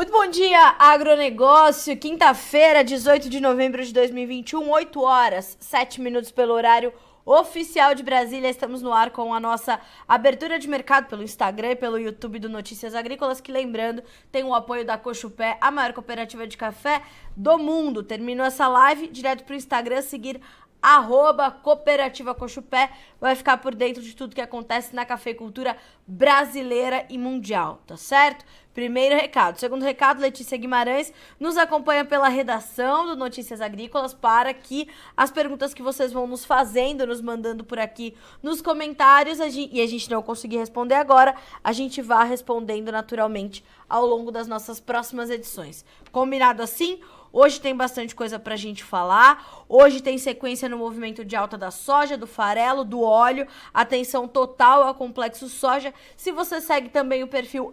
Muito bom dia, agronegócio. Quinta-feira, 18 de novembro de 2021, 8 horas, 7 minutos pelo horário oficial de Brasília. Estamos no ar com a nossa abertura de mercado pelo Instagram e pelo YouTube do Notícias Agrícolas, que, lembrando, tem o apoio da Cochupé, a maior cooperativa de café do mundo. Terminou essa live, direto para o Instagram, seguir @Cooperativa Cochupé, vai ficar por dentro de tudo que acontece na cafeicultura brasileira e mundial, tá certo? Primeiro recado. Segundo recado, Letícia Guimarães nos acompanha pela redação do Notícias Agrícolas para que as perguntas que vocês vão nos fazendo, nos mandando por aqui nos comentários, e a gente não conseguir responder agora, a gente vá respondendo naturalmente ao longo das nossas próximas edições. Combinado assim? Hoje tem bastante coisa pra gente falar. Hoje tem sequência no movimento de alta da soja, do farelo, do óleo. Atenção total ao complexo soja. Se você segue também o perfil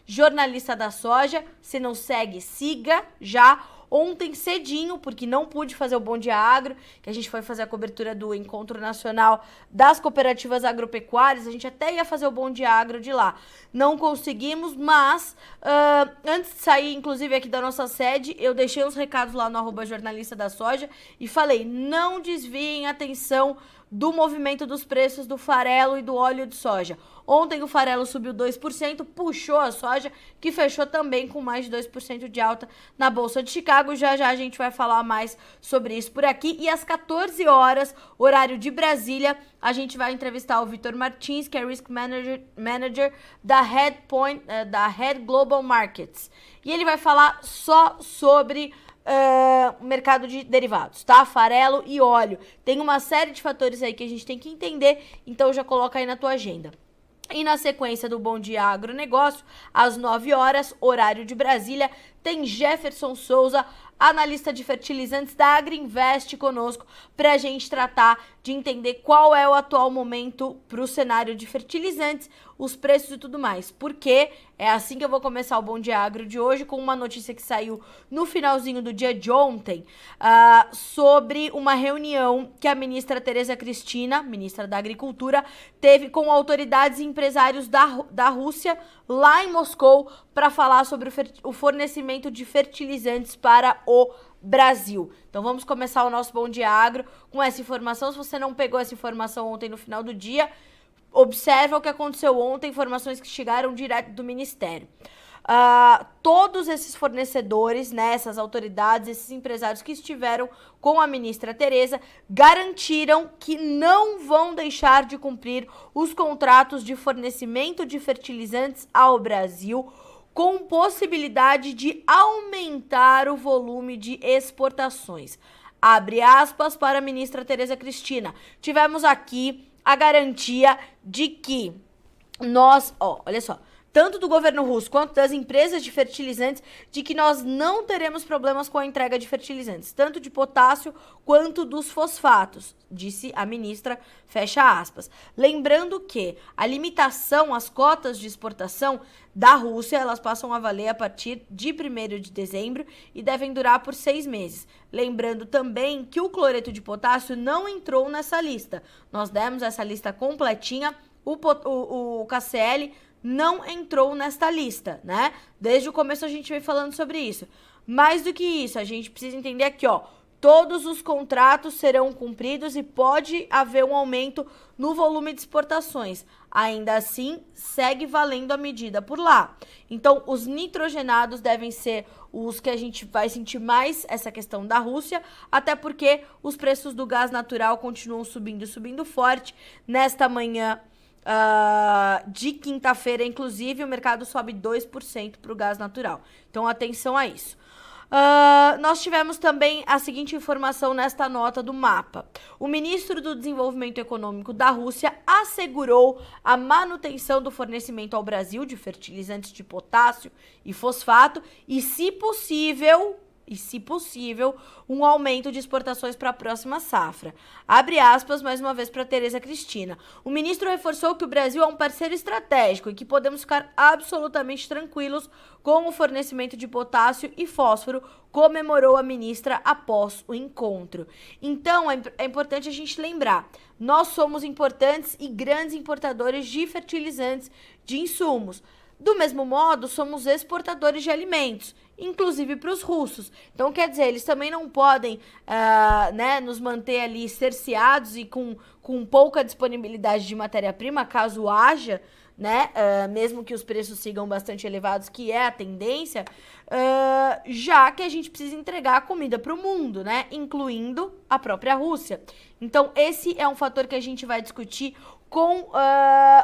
@jornalista da soja, se não segue, siga já. Ontem cedinho, porque não pude fazer o Bom Dia Agro, que a gente foi fazer a cobertura do Encontro Nacional das Cooperativas Agropecuárias, a gente até ia fazer o Bom Dia Agro de lá. Não conseguimos, mas antes de sair, inclusive, aqui da nossa sede, eu deixei uns recados lá no @jornalista da soja e falei, não desviem a atenção do movimento dos preços do farelo e do óleo de soja. Ontem o farelo subiu 2%, puxou a soja, que fechou também com mais de 2% de alta na Bolsa de Chicago. Já já a gente vai falar mais sobre isso por aqui. E às 14 horas, horário de Brasília, a gente vai entrevistar o Vitor Martins, que é Risk Manager da Head Global Markets. E ele vai falar só sobre mercado de derivados, tá? Farelo e óleo. Tem uma série de fatores aí que a gente tem que entender, então já coloca aí na tua agenda. E na sequência do Bom Dia Agronegócio, às 9 horas, horário de Brasília, tem Jefferson Souza, analista de fertilizantes da Agriinvest, conosco para a gente tratar de entender qual é o atual momento para o cenário de fertilizantes, os preços e tudo mais. Porque é assim que eu vou começar o Bom Dia Agro de hoje, com uma notícia que saiu no finalzinho do dia de ontem, sobre uma reunião que a ministra Tereza Cristina, ministra da Agricultura, teve com autoridades e empresários da Rússia, lá em Moscou, para falar sobre o fornecimento de fertilizantes para o Brasil. Então vamos começar o nosso Bom Dia Agro com essa informação. Se você não pegou essa informação ontem no final do dia, observa o que aconteceu ontem, informações que chegaram direto do Ministério. Todos esses fornecedores, né, essas autoridades, esses empresários que estiveram com a ministra Tereza, garantiram que não vão deixar de cumprir os contratos de fornecimento de fertilizantes ao Brasil, com possibilidade de aumentar o volume de exportações. Abre aspas para a ministra Tereza Cristina. Tivemos aqui a garantia de que nós, olha só, tanto do governo russo quanto das empresas de fertilizantes, de que nós não teremos problemas com a entrega de fertilizantes, tanto de potássio quanto dos fosfatos, disse a ministra, fecha aspas. Lembrando que a limitação às cotas de exportação da Rússia, elas passam a valer a partir de 1º de dezembro e devem durar por 6 meses. Lembrando também que o cloreto de potássio não entrou nessa lista. Nós demos essa lista completinha, o KCL não entrou nesta lista, né? Desde o começo a gente vem falando sobre isso. Mais do que isso, a gente precisa entender aqui, todos os contratos serão cumpridos e pode haver um aumento no volume de exportações. Ainda assim, segue valendo a medida por lá. Então, os nitrogenados devem ser os que a gente vai sentir mais essa questão da Rússia, até porque os preços do gás natural continuam subindo forte. Nesta manhã de quinta-feira, inclusive, o mercado sobe 2% para o gás natural. Então, atenção a isso. Nós tivemos também a seguinte informação nesta nota do mapa. O ministro do Desenvolvimento Econômico da Rússia assegurou a manutenção do fornecimento ao Brasil de fertilizantes de potássio e fosfato e, se possível, um aumento de exportações para a próxima safra. Abre aspas mais uma vez para Tereza Cristina. O ministro reforçou que o Brasil é um parceiro estratégico e que podemos ficar absolutamente tranquilos com o fornecimento de potássio e fósforo, comemorou a ministra após o encontro. Então, é importante a gente lembrar, nós somos importantes e grandes importadores de fertilizantes, de insumos. Do mesmo modo, somos exportadores de alimentos, inclusive para os russos. Então, quer dizer, eles também não podem né, nos manter ali cerceados e com pouca disponibilidade de matéria-prima, caso haja, né, mesmo que os preços sigam bastante elevados, que é a tendência, já que a gente precisa entregar comida para o mundo, né, incluindo a própria Rússia. Então, esse é um fator que a gente vai discutir com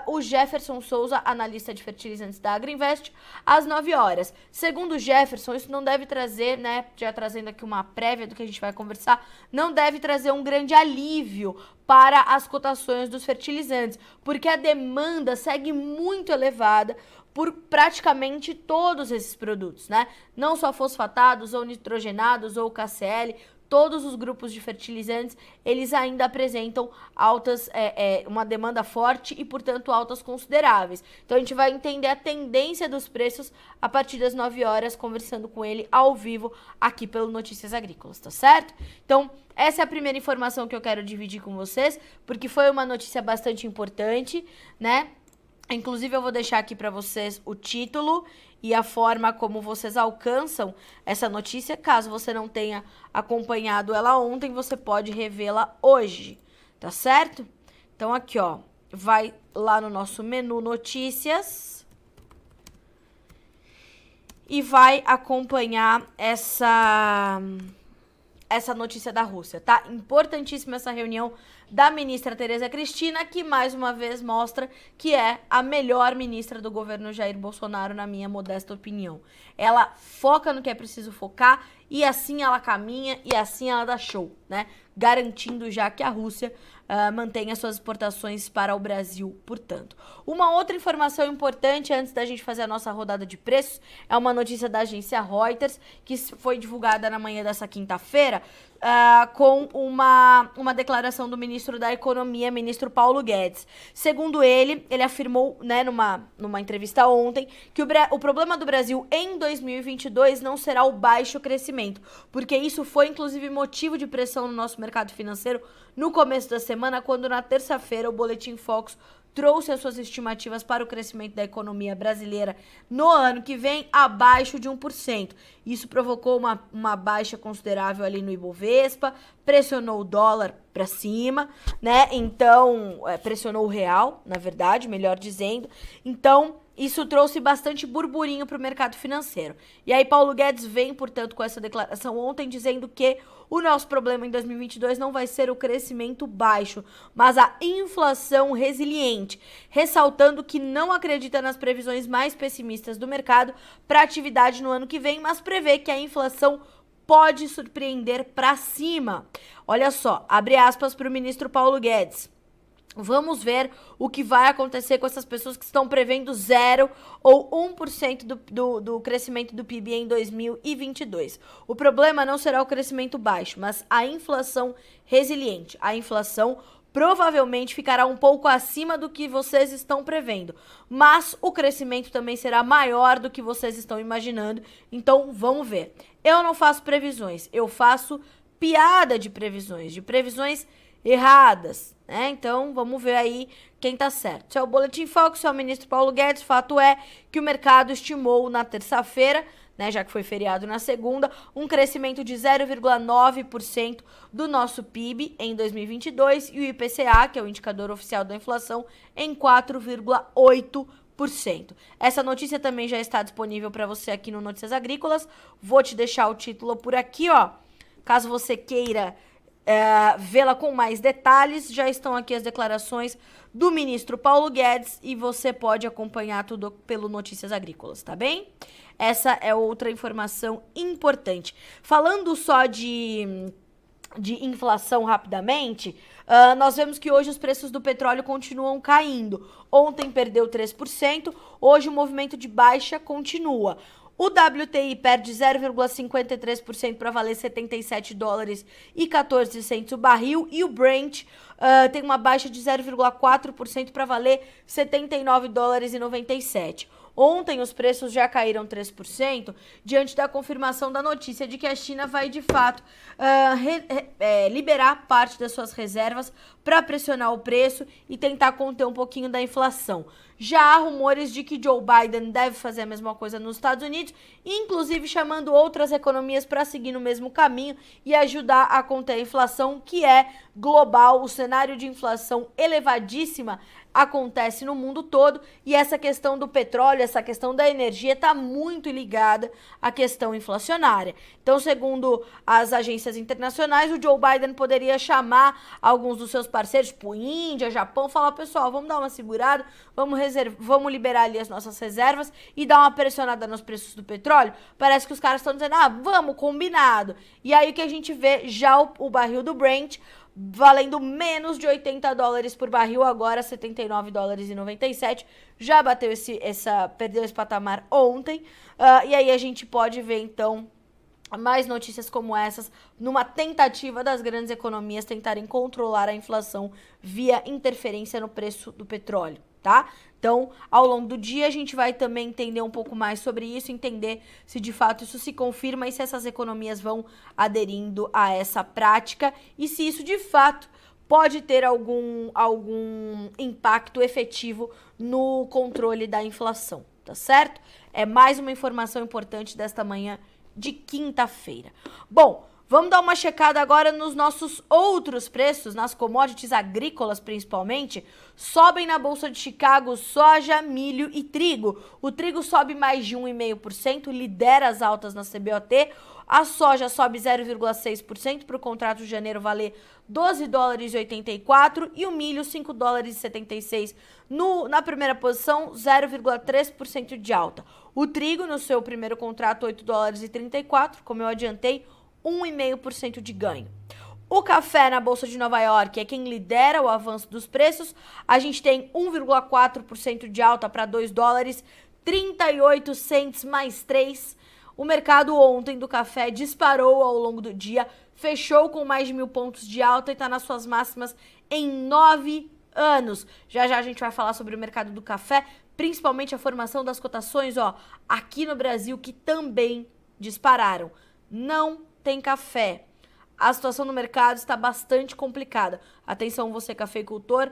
o Jefferson Souza, analista de fertilizantes da Agriinvest, às 9 horas. Segundo o Jefferson, isso não deve trazer, né, já trazendo aqui uma prévia do que a gente vai conversar, não deve trazer um grande alívio para as cotações dos fertilizantes, porque a demanda segue muito elevada por praticamente todos esses produtos, né? Não só fosfatados ou nitrogenados ou KCl, todos os grupos de fertilizantes, eles ainda apresentam altas, uma demanda forte e, portanto, altas consideráveis. Então, a gente vai entender a tendência dos preços a partir das 9 horas, conversando com ele ao vivo aqui pelo Notícias Agrícolas, tá certo? Então, essa é a primeira informação que eu quero dividir com vocês, porque foi uma notícia bastante importante, né? Inclusive, eu vou deixar aqui para vocês o título e a forma como vocês alcançam essa notícia. Caso você não tenha acompanhado ela ontem, você pode revê-la hoje, tá certo? Então, aqui, ó, vai lá no nosso menu Notícias e vai acompanhar essa notícia da Rússia, tá? Importantíssima essa reunião da ministra Tereza Cristina, que mais uma vez mostra que é a melhor ministra do governo Jair Bolsonaro, na minha modesta opinião. Ela foca no que é preciso focar e assim ela caminha e assim ela dá show, né? Garantindo já que a Rússia mantenha suas exportações para o Brasil, portanto. Uma outra informação importante antes da gente fazer a nossa rodada de preços é uma notícia da agência Reuters, que foi divulgada na manhã dessa quinta-feira, com uma declaração do ministro da Economia, ministro Paulo Guedes. Segundo ele afirmou, né, numa entrevista ontem, que o problema do Brasil em 2022 não será o baixo crescimento, porque isso foi inclusive motivo de pressão no nosso mercado financeiro no começo da semana, quando na terça-feira o Boletim Focus trouxe as suas estimativas para o crescimento da economia brasileira no ano que vem abaixo de 1%. Isso provocou uma baixa considerável ali no Ibovespa, pressionou o dólar para cima, né? Então, pressionou o real, na verdade, melhor dizendo. Então, isso trouxe bastante burburinho para o mercado financeiro. E aí Paulo Guedes vem, portanto, com essa declaração ontem, dizendo que o nosso problema em 2022 não vai ser o crescimento baixo, mas a inflação resiliente, ressaltando que não acredita nas previsões mais pessimistas do mercado para a atividade no ano que vem, mas prevê que a inflação pode surpreender para cima. Olha só, abre aspas para o ministro Paulo Guedes. Vamos ver o que vai acontecer com essas pessoas que estão prevendo 0 ou 1% do crescimento do PIB em 2022. O problema não será o crescimento baixo, mas a inflação resiliente. A inflação provavelmente ficará um pouco acima do que vocês estão prevendo, mas o crescimento também será maior do que vocês estão imaginando. Então, vamos ver. Eu não faço previsões, eu faço piada de previsões erradas, né? Então, vamos ver aí quem tá certo. Se é o Boletim Focus, se é o ministro Paulo Guedes, fato é que o mercado estimou na terça-feira, né, já que foi feriado na segunda, um crescimento de 0,9% do nosso PIB em 2022 e o IPCA, que é o indicador oficial da inflação, em 4,8%. Essa notícia também já está disponível para você aqui no Notícias Agrícolas. Vou te deixar o título por aqui, ó. Caso você queira vê-la com mais detalhes, já estão aqui as declarações do ministro Paulo Guedes e você pode acompanhar tudo pelo Notícias Agrícolas, tá bem? Essa é outra informação importante. Falando só de inflação rapidamente, nós vemos que hoje os preços do petróleo continuam caindo. Ontem perdeu 3%, hoje o movimento de baixa continua. O WTI perde 0,53% para valer $77,14 o barril e o Brent tem uma baixa de 0,4% para valer $79,97. Ontem os preços já caíram 3% diante da confirmação da notícia de que a China vai de fato liberar parte das suas reservas para pressionar o preço e tentar conter um pouquinho da inflação. Já há rumores de que Joe Biden deve fazer a mesma coisa nos Estados Unidos, inclusive chamando outras economias para seguir no mesmo caminho e ajudar a conter a inflação, que é global. O cenário de inflação elevadíssima acontece no mundo todo e essa questão do petróleo, essa questão da energia está muito ligada à questão inflacionária. Então, segundo as agências internacionais, o Joe Biden poderia chamar alguns dos seus parceiros, tipo Índia, Japão, falar, pessoal, vamos dar uma segurada, vamos liberar ali as nossas reservas e dar uma pressionada nos preços do petróleo. Parece que os caras estão dizendo, vamos, combinado. E aí o que a gente vê, já o barril do Brent valendo menos de $80 por barril, agora $79,97, já bateu perdeu esse patamar ontem, e aí a gente pode ver então mais notícias como essas, numa tentativa das grandes economias tentarem controlar a inflação via interferência no preço do petróleo, tá? Então, ao longo do dia, a gente vai também entender um pouco mais sobre isso, entender se de fato isso se confirma e se essas economias vão aderindo a essa prática e se isso de fato pode ter algum impacto efetivo no controle da inflação, tá certo? É mais uma informação importante desta manhã de quinta-feira. Bom, vamos dar uma checada agora nos nossos outros preços, nas commodities agrícolas principalmente. Sobem na Bolsa de Chicago soja, milho e trigo. O trigo sobe mais de 1,5%, lidera as altas na CBOT. A soja sobe 0,6% para o contrato de janeiro valer $12,84 e o milho $5,76. Na primeira posição, 0,3% de alta. O trigo no seu primeiro contrato $8,34, como eu adiantei, 1,5% de ganho. O café na Bolsa de Nova York é quem lidera o avanço dos preços. A gente tem 1,4% de alta para $2,38 mais 3. O mercado ontem do café disparou ao longo do dia, fechou com mais de 1.000 pontos de alta e está nas suas máximas em 9 anos. Já já a gente vai falar sobre o mercado do café, principalmente a formação das cotações, aqui no Brasil, que também dispararam. Não tem café. A situação no mercado está bastante complicada. Atenção, você cafeicultor,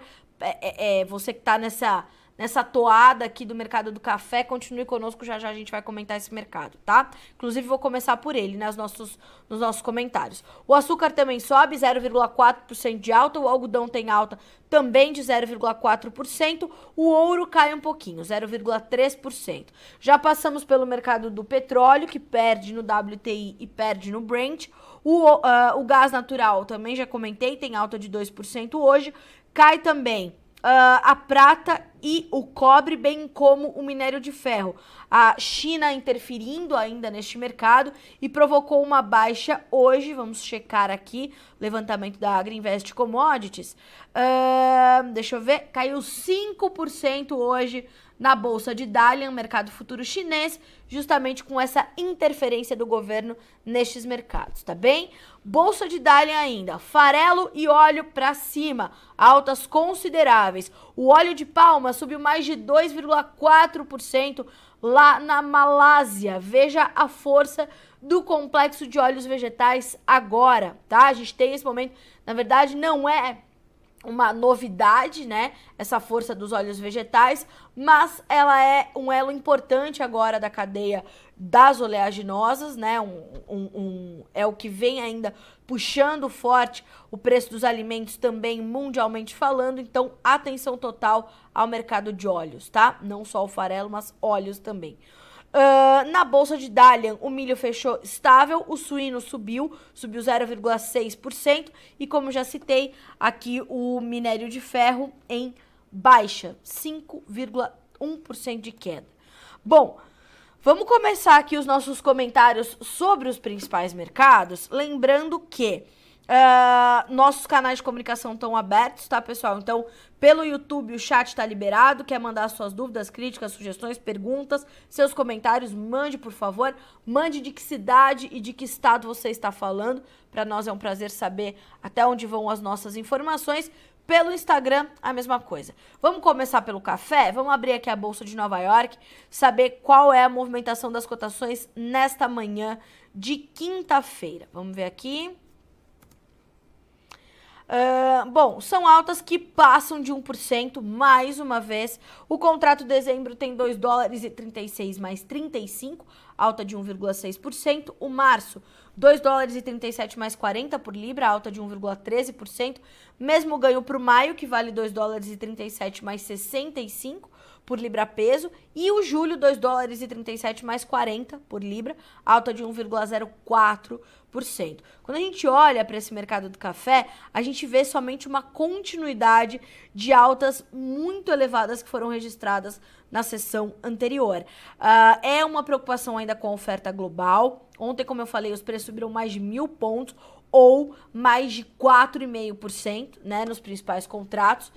você que está nessa toada aqui do mercado do café, continue conosco, já já a gente vai comentar esse mercado, tá? Inclusive vou começar por ele, nos nossos comentários. O açúcar também sobe 0,4% de alta, o algodão tem alta também de 0,4%, o ouro cai um pouquinho, 0,3%. Já passamos pelo mercado do petróleo, que perde no WTI e perde no Brent. O gás natural, também já comentei, tem alta de 2% hoje. Cai também a prata e o cobre, bem como o minério de ferro. A China interferindo ainda neste mercado e provocou uma baixa hoje. Vamos checar aqui, levantamento da Agriinvest Commodities. Deixa eu ver, caiu 5% hoje na Bolsa de Dalian, mercado futuro chinês, justamente com essa interferência do governo nestes mercados, tá bem? Bolsa de Dalian ainda, farelo e óleo para cima, altas consideráveis. O óleo de palma subiu mais de 2,4% lá na Malásia. Veja a força do complexo de óleos vegetais agora, tá? A gente tem esse momento, na verdade não é uma novidade, né, essa força dos óleos vegetais, mas ela é um elo importante agora da cadeia das oleaginosas, né, é o que vem ainda puxando forte o preço dos alimentos também mundialmente falando, então atenção total ao mercado de óleos, tá? Não só o farelo, mas óleos também. Na Bolsa de Dalian, o milho fechou estável, o suíno subiu 0,6% e, como já citei, aqui o minério de ferro em baixa, 5,1% de queda. Bom, vamos começar aqui os nossos comentários sobre os principais mercados, lembrando que nossos canais de comunicação estão abertos, tá, pessoal? Então, pelo YouTube o chat está liberado, quer mandar suas dúvidas, críticas, sugestões, perguntas, seus comentários, mande, por favor, mande de que cidade e de que estado você está falando, para nós é um prazer saber até onde vão as nossas informações, Pelo Instagram, a mesma coisa. Vamos começar pelo café? Vamos abrir aqui a Bolsa de Nova York, saber qual é a movimentação das cotações nesta manhã de quinta-feira. Vamos ver aqui. Bom, são altas que passam de 1%, mais uma vez. O contrato de dezembro tem 2 dólares e 36 mais 35, alta de 1,6%. O março, 2 dólares e 37 mais 40 por libra, alta de 1,13%. Mesmo ganho para o maio, que vale 2 dólares e 37 mais 65 por libra peso. E o julho, 2 dólares e 37 mais 40 por libra, alta de 1,04%. Quando a gente olha para esse mercado do café, a gente vê somente uma continuidade de altas muito elevadas que foram registradas na sessão anterior. É uma preocupação ainda com a oferta global. Ontem, como eu falei, os preços subiram mais de 1.000 pontos, ou mais de 4,5%, né, nos principais contratos.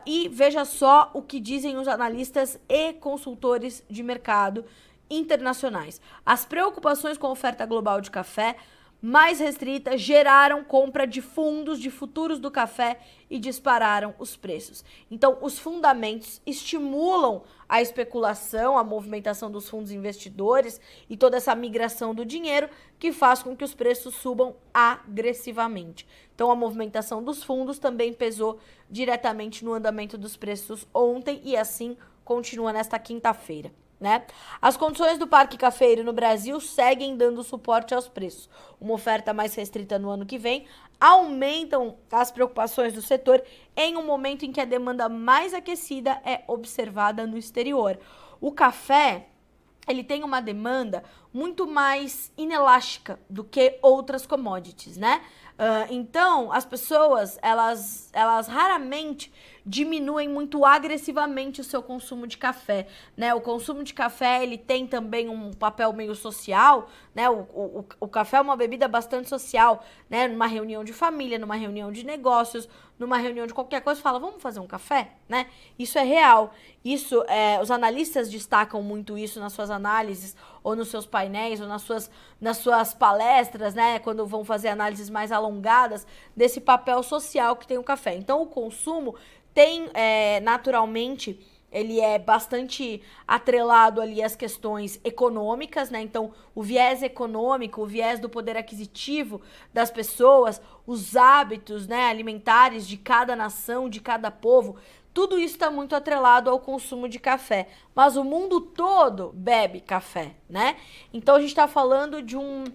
E veja só o que dizem os analistas e consultores de mercado internacionais. As preocupações com a oferta global de café mais restrita geraram compra de fundos de futuros do café e dispararam os preços. Então, os fundamentos estimulam a especulação, a movimentação dos fundos investidores e toda essa migração do dinheiro que faz com que os preços subam agressivamente. Então, a movimentação dos fundos também pesou diretamente no andamento dos preços ontem e assim continua nesta quinta-feira. Né? As condições do parque cafeiro no Brasil seguem dando suporte aos preços. Uma oferta mais restrita no ano que vem aumentam as preocupações do setor em um momento em que a demanda mais aquecida é observada no exterior. O café, ele tem uma demanda muito mais inelástica do que outras commodities, né? Então, as pessoas, elas raramente diminuem muito agressivamente o seu consumo de café, né? O consumo de café, ele tem também um papel meio social, né? O café é uma bebida bastante social, né? Numa reunião de família, numa reunião de negócios, numa reunião de qualquer coisa, fala, vamos fazer um café, né? Isso é real. Isso, os analistas destacam muito isso nas suas análises, ou nos seus painéis, ou nas suas palestras, né? Quando vão fazer análises mais alongadas desse papel social que tem o café. Então, o consumo tem, naturalmente, ele é bastante atrelado ali às questões econômicas, né? Então, o viés econômico, o viés do poder aquisitivo das pessoas, os hábitos, né, alimentares de cada nação, de cada povo, tudo isso está muito atrelado ao consumo de café. Mas o mundo todo bebe café, né? Então, a gente está falando de um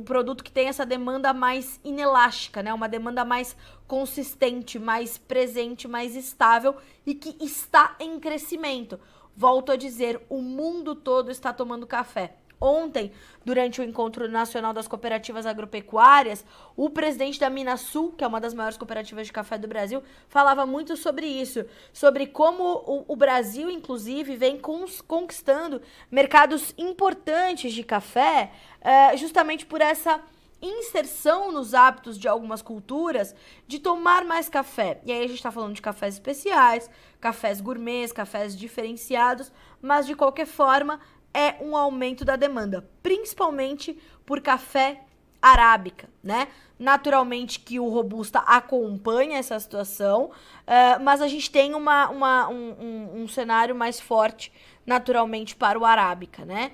produto que tem essa demanda mais inelástica, né? Uma demanda mais consistente, mais presente, mais estável e que está em crescimento. Volto a dizer, o mundo todo está tomando café. Ontem, durante o Encontro Nacional das Cooperativas Agropecuárias, o presidente da Minasul, que é uma das maiores cooperativas de café do Brasil, falava muito sobre isso, sobre como o Brasil, inclusive, vem conquistando mercados importantes de café, justamente por essa inserção nos hábitos de algumas culturas de tomar mais café. E aí a gente está falando de cafés especiais, cafés gourmets, cafés diferenciados, mas de qualquer forma é um aumento da demanda, principalmente por café arábica, né? Naturalmente que o Robusta acompanha essa situação, mas a gente tem um cenário mais forte, naturalmente, para o arábica, né?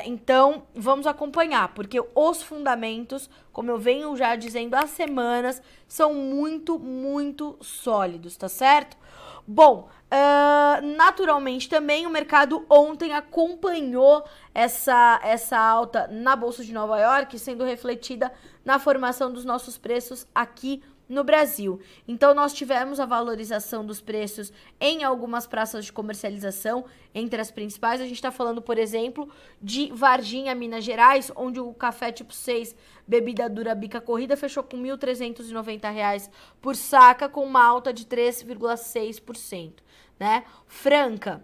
Então, vamos acompanhar, porque os fundamentos, como eu venho já dizendo há semanas, são muito, muito sólidos, tá certo? Bom, naturalmente também o mercado ontem acompanhou essa alta na Bolsa de Nova York, sendo refletida na formação dos nossos preços aqui no Brasil. Então, nós tivemos a valorização dos preços em algumas praças de comercialização, entre as principais. A gente está falando, por exemplo, de Varginha, Minas Gerais, onde o café tipo 6, bebida dura bica corrida, fechou com R$ 1.390 por saca, com uma alta de 3,6%. Né? Franca,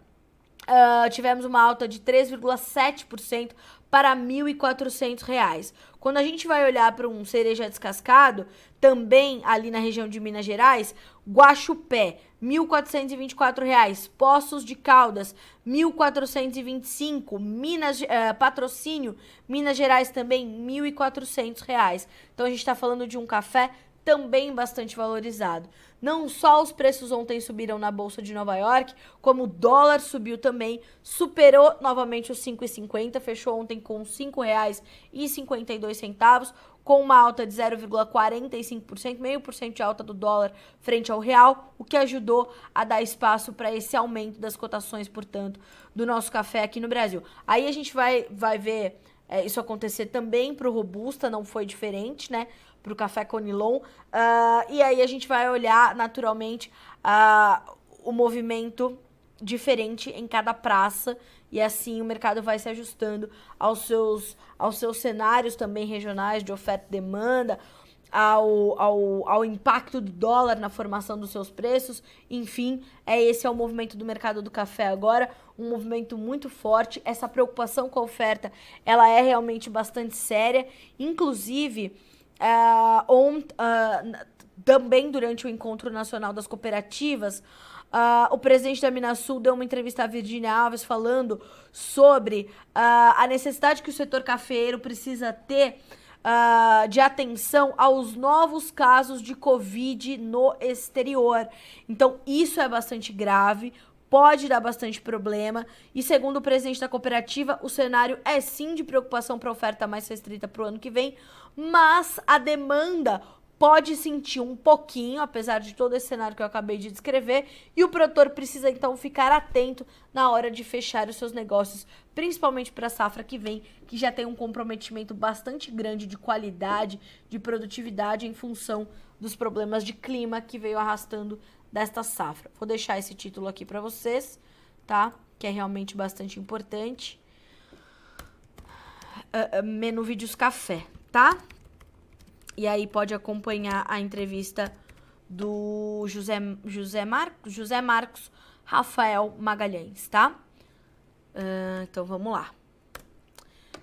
tivemos uma alta de 3,7% para R$ 1.400. Quando a gente vai olhar para um cereja descascado, também ali na região de Minas Gerais, Guaxupé, R$ 1.424, Poços de Caldas, R$ 1.425, Patrocínio, Minas Gerais também, R$ 1.400. Então, a gente está falando de um café também bastante valorizado. Não só os preços ontem subiram na Bolsa de Nova York, como o dólar subiu também, superou novamente os 5,50, fechou ontem com R$ 5,52, com uma alta de 0,45%, 0,5% de alta do dólar frente ao real, o que ajudou a dar espaço para esse aumento das cotações, portanto, do nosso café aqui no Brasil. Aí a gente vai ver isso acontecer também para o Robusta, não foi diferente, né? Para o café Conilon. E aí a gente vai olhar naturalmente o movimento diferente em cada praça, e assim o mercado vai se ajustando aos seus cenários também regionais de oferta e demanda, ao impacto do dólar na formação dos seus preços. Enfim, esse é o movimento do mercado do café agora, um movimento muito forte. Essa preocupação com a oferta, ela é realmente bastante séria, inclusive também durante o Encontro Nacional das Cooperativas, o presidente da Minasul deu uma entrevista à Virginia Alves falando sobre a necessidade que o setor cafeeiro precisa ter de atenção aos novos casos de Covid no exterior. Então, isso é bastante grave, pode dar bastante problema, e segundo o presidente da cooperativa, o cenário é sim de preocupação para a oferta mais restrita para o ano que vem, mas a demanda pode sentir um pouquinho, apesar de todo esse cenário que eu acabei de descrever, e o produtor precisa então ficar atento na hora de fechar os seus negócios, principalmente para a safra que vem, que já tem um comprometimento bastante grande de qualidade, de produtividade em função dos problemas de clima que veio arrastando desta safra. Vou deixar esse título aqui para vocês, tá? Que é realmente bastante importante. Menu Vídeos Café, tá? E aí pode acompanhar a entrevista do José Marcos Rafael Magalhães, tá? Então vamos lá.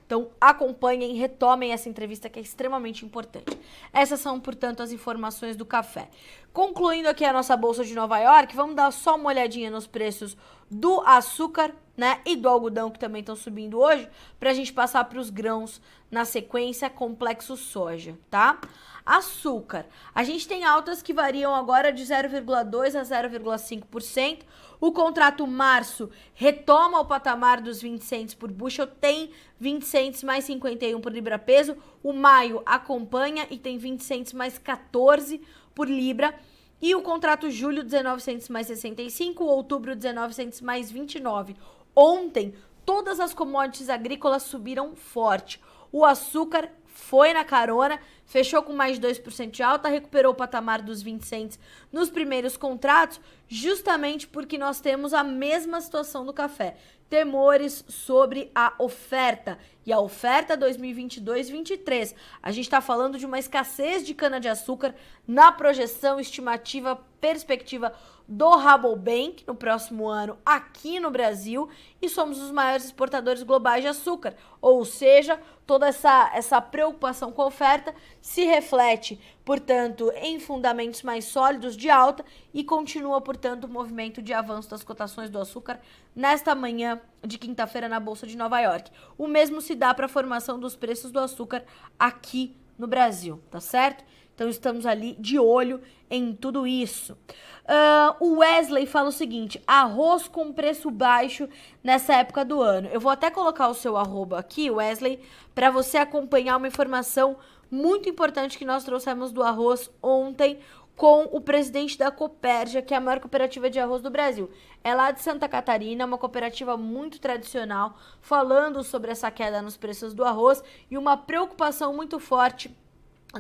Então acompanhem, retomem essa entrevista que é extremamente importante. Essas são, portanto, as informações do café. Concluindo aqui a nossa Bolsa de Nova York, vamos dar só uma olhadinha nos preços do açúcar, né, e do algodão, que também estão subindo hoje, para a gente passar para os grãos na sequência, complexo soja, tá? Açúcar, a gente tem altas que variam agora de 0,2% a 0,5%. O contrato março retoma o patamar dos 20 cents por bushel, tem 20 cents mais 51 por libra peso. O maio acompanha e tem 20 cents mais 14 por libra. E o contrato julho, 19 cents mais 65, outubro, 19 cents mais 29. Ontem, todas as commodities agrícolas subiram forte. O açúcar foi na carona, fechou com mais de 2% de alta, recuperou o patamar dos 20 cents nos primeiros contratos, justamente porque nós temos a mesma situação do café. Temores sobre a oferta. E a oferta 2022-23. A gente está falando de uma escassez de cana-de-açúcar na projeção estimativa, perspectiva do Rabobank no próximo ano aqui no Brasil, e somos os maiores exportadores globais de açúcar. Ou seja, toda essa preocupação com a oferta se reflete, portanto, em fundamentos mais sólidos de alta e continua, portanto, o movimento de avanço das cotações do açúcar nesta manhã de quinta-feira na Bolsa de Nova York. O mesmo se dá para a formação dos preços do açúcar aqui no Brasil, tá certo? Então estamos ali de olho em tudo isso. O Wesley fala o seguinte: arroz com preço baixo nessa época do ano. Eu vou até colocar o seu arroba aqui, Wesley, para você acompanhar uma informação muito importante que nós trouxemos do arroz ontem com o presidente da Copérgia, que é a maior cooperativa de arroz do Brasil. É lá de Santa Catarina, uma cooperativa muito tradicional, falando sobre essa queda nos preços do arroz e uma preocupação muito forte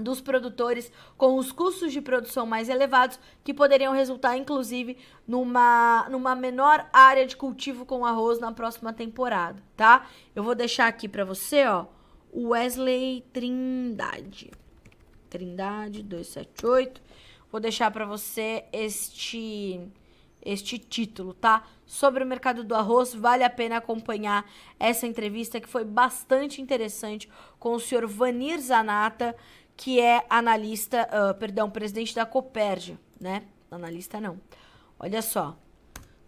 dos produtores com os custos de produção mais elevados, que poderiam resultar, inclusive, numa menor área de cultivo com arroz na próxima temporada, tá? Eu vou deixar aqui para você, ó, o Wesley Trindade 278. Vou deixar para você este título, tá? Sobre o mercado do arroz, vale a pena acompanhar essa entrevista que foi bastante interessante com o senhor Vanir Zanata, que é analista, presidente da Copérgia, né? Analista não. Olha só,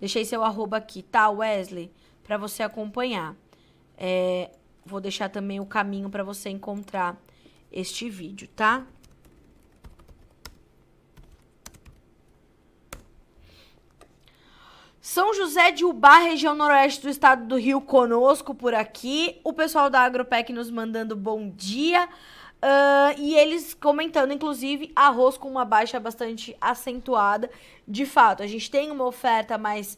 deixei seu arroba aqui, tá, Wesley? Para você acompanhar. Vou deixar também o caminho para você encontrar este vídeo, tá? São José de Ubá, região noroeste do estado do Rio, conosco por aqui. O pessoal da Agropec nos mandando bom dia. E eles comentando, inclusive, arroz com uma baixa bastante acentuada. De fato, a gente tem uma oferta mais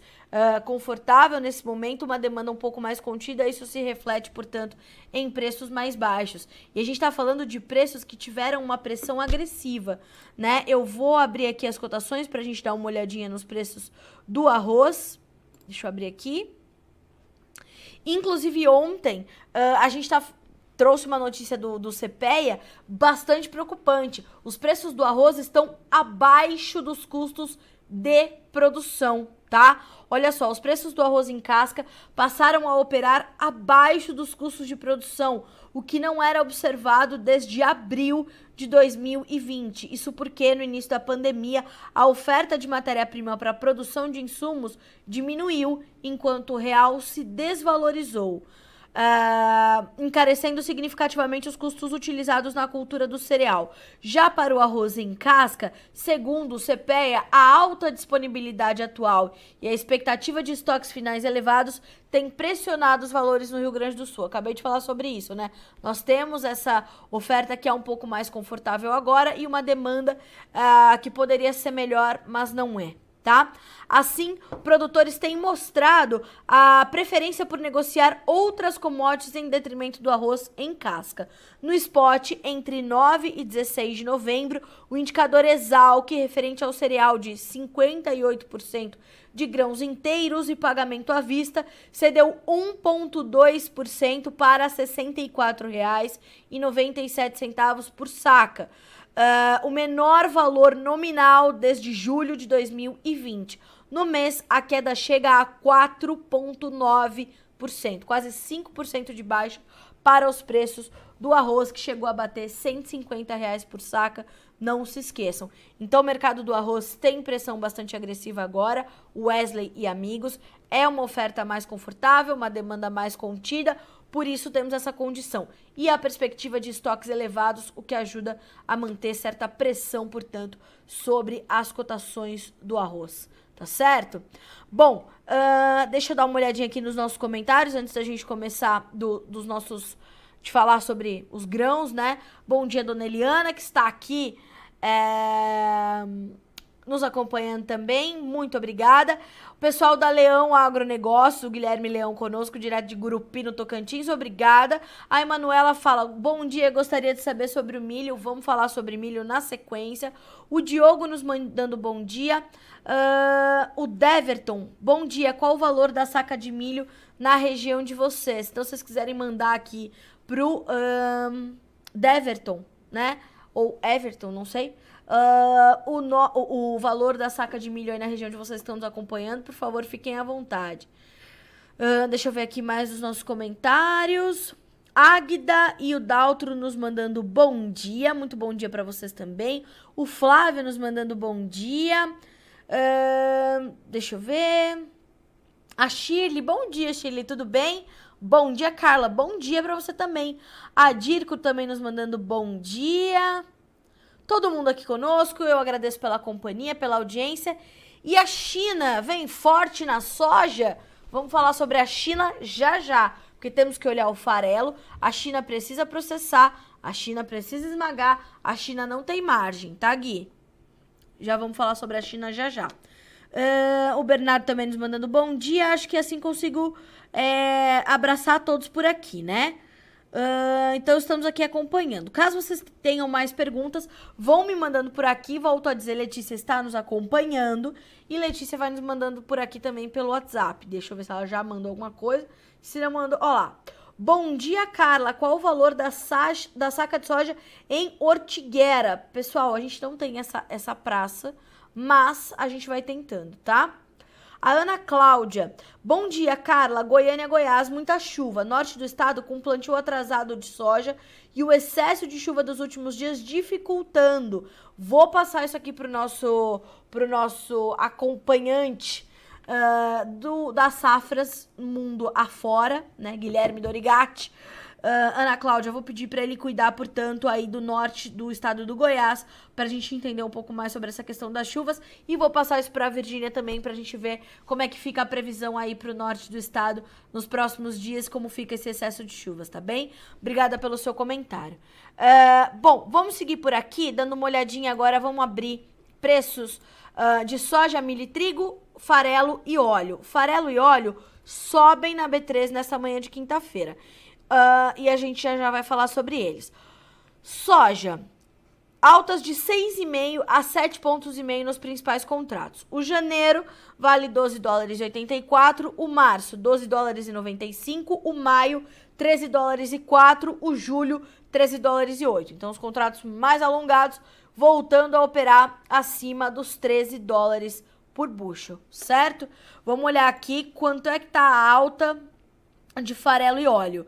confortável nesse momento, uma demanda um pouco mais contida. Isso se reflete, portanto, em preços mais baixos. E a gente está falando de preços que tiveram uma pressão agressiva, né? Eu vou abrir aqui as cotações para a gente dar uma olhadinha nos preços do arroz. Deixa eu abrir aqui. Inclusive, ontem, a gente trouxe uma notícia do CPEA bastante preocupante. Os preços do arroz estão abaixo dos custos de produção, tá? Olha só, os preços do arroz em casca passaram a operar abaixo dos custos de produção, o que não era observado desde abril de 2020. Isso porque no início da pandemia a oferta de matéria-prima para a produção de insumos diminuiu, enquanto o real se desvalorizou. Encarecendo significativamente os custos utilizados na cultura do cereal. Já para o arroz em casca, segundo o CPEA, a alta disponibilidade atual e a expectativa de estoques finais elevados tem pressionado os valores no Rio Grande do Sul. Acabei de falar sobre isso, né? Nós temos essa oferta que é um pouco mais confortável agora e uma demanda que poderia ser melhor, mas não é. Tá? Assim, produtores têm mostrado a preferência por negociar outras commodities em detrimento do arroz em casca. No spot, entre 9 e 16 de novembro, o indicador Exalc, referente ao cereal de 58% de grãos inteiros e pagamento à vista, cedeu 1,2% para R$ 64,97 por saca. O menor valor nominal desde julho de 2020. No mês, a queda chega a 4,9%, quase 5% de baixa para os preços do arroz, que chegou a bater R$ 150 por saca, não se esqueçam. Então, o mercado do arroz tem pressão bastante agressiva agora, Wesley e amigos, é uma oferta mais confortável, uma demanda mais contida, por isso temos essa condição. E a perspectiva de estoques elevados, o que ajuda a manter certa pressão, portanto, sobre as cotações do arroz. Tá certo? Bom, deixa eu dar uma olhadinha aqui nos nossos comentários, antes da gente começar de falar sobre os grãos, né? Bom dia, dona Eliana, que está aqui nos acompanhando também, muito obrigada. O pessoal da Leão Agronegócio, o Guilherme Leão conosco, direto de Gurupi, no Tocantins, obrigada. A Emanuela fala, bom dia, gostaria de saber sobre o milho, vamos falar sobre milho na sequência. O Diogo nos mandando bom dia. O Deverton, bom dia, qual o valor da saca de milho na região de vocês? Então, se vocês quiserem mandar aqui pro Deverton, né, ou Everton, não sei, o valor da saca de milho aí na região de vocês que estão nos acompanhando, por favor, fiquem à vontade. Deixa eu ver aqui mais os nossos comentários. Águida e o Daltro nos mandando bom dia, muito bom dia para vocês também. O Flávio nos mandando bom dia. Deixa eu ver. A Shirley, bom dia, Shirley, tudo bem? Bom dia, Carla, bom dia para você também. A Dirco também nos mandando bom dia. Todo mundo aqui conosco, eu agradeço pela companhia, pela audiência. E a China vem forte na soja? Vamos falar sobre a China já, porque temos que olhar o farelo. A China precisa processar, a China precisa esmagar, a China não tem margem, tá, Gui? Já vamos falar sobre a China já. O Bernardo também nos mandando bom dia. Acho que assim consigo abraçar todos por aqui, né? Então estamos aqui acompanhando. Caso vocês tenham mais perguntas, vão me mandando por aqui. Volto a dizer, Letícia está nos acompanhando. E Letícia vai nos mandando por aqui também pelo WhatsApp. Deixa eu ver se ela já mandou alguma coisa. Se não mandou, ó lá. Bom dia, Carla. Qual o valor da saca de soja em Ortigueira? Pessoal, a gente não tem essa praça, mas a gente vai tentando, tá? A Ana Cláudia, bom dia, Carla, Goiânia, Goiás, muita chuva, norte do estado com plantio atrasado de soja e o excesso de chuva dos últimos dias dificultando. Vou passar isso aqui pro nosso acompanhante das safras mundo afora, né, Guilherme Dorigatti. Ana Cláudia, eu vou pedir para ele cuidar, portanto, aí do norte do estado do Goiás, para a gente entender um pouco mais sobre essa questão das chuvas. E vou passar isso para a Virgínia também, para a gente ver como é que fica a previsão aí para o norte do estado nos próximos dias, como fica esse excesso de chuvas, tá bem? Obrigada pelo seu comentário. Bom, vamos seguir por aqui, dando uma olhadinha agora, vamos abrir preços de soja, milho e trigo, farelo e óleo. Farelo e óleo sobem na B3 nessa manhã de quinta-feira. E a gente já vai falar sobre eles. Soja, altas de 6,5 a 7,5 pontos nos principais contratos. O janeiro vale 12 dólares e 84, o março 12 dólares e 95, o maio 13 dólares e 4, o julho 13 dólares e 8. Então os contratos mais alongados voltando a operar acima dos 13 dólares por bushel, certo? Vamos olhar aqui quanto é que tá a alta de farelo e óleo.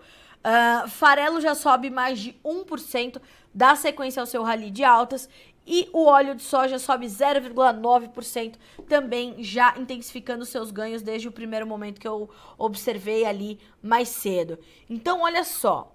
Farelo já sobe mais de 1%, dá sequência ao seu rally de altas, e o óleo de soja sobe 0,9%, também já intensificando seus ganhos desde o primeiro momento que eu observei ali mais cedo. Então, olha só,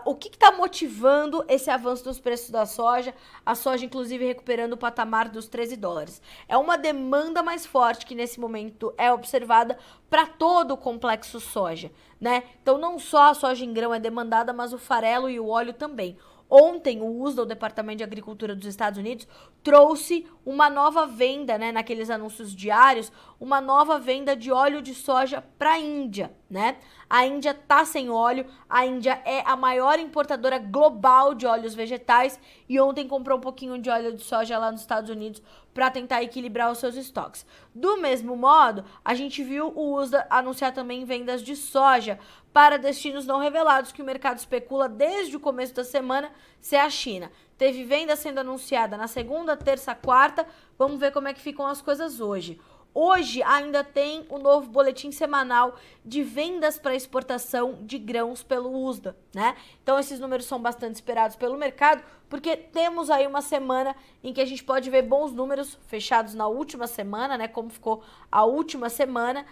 o que está motivando esse avanço dos preços da soja? A soja, inclusive, recuperando o patamar dos 13 dólares. É uma demanda mais forte que, nesse momento, é observada para todo o complexo soja, né? Então, não só a soja em grão é demandada, mas o farelo e o óleo também. Ontem, o USDA, o Departamento de Agricultura dos Estados Unidos, trouxe uma nova venda, né, naqueles anúncios diários, uma nova venda de óleo de soja para a Índia, né? A Índia tá sem óleo, a Índia é a maior importadora global de óleos vegetais e ontem comprou um pouquinho de óleo de soja lá nos Estados Unidos para tentar equilibrar os seus estoques. Do mesmo modo, a gente viu o USDA anunciar também vendas de soja para destinos não revelados, que o mercado especula desde o começo da semana ser a China. Teve venda sendo anunciada na segunda, terça, quarta. Vamos ver como é que ficam as coisas hoje. Hoje ainda tem o novo boletim semanal de vendas para exportação de grãos pelo USDA, né? Então esses números são bastante esperados pelo mercado, porque temos aí uma semana em que a gente pode ver bons números fechados na última semana, né? Como ficou a última semana,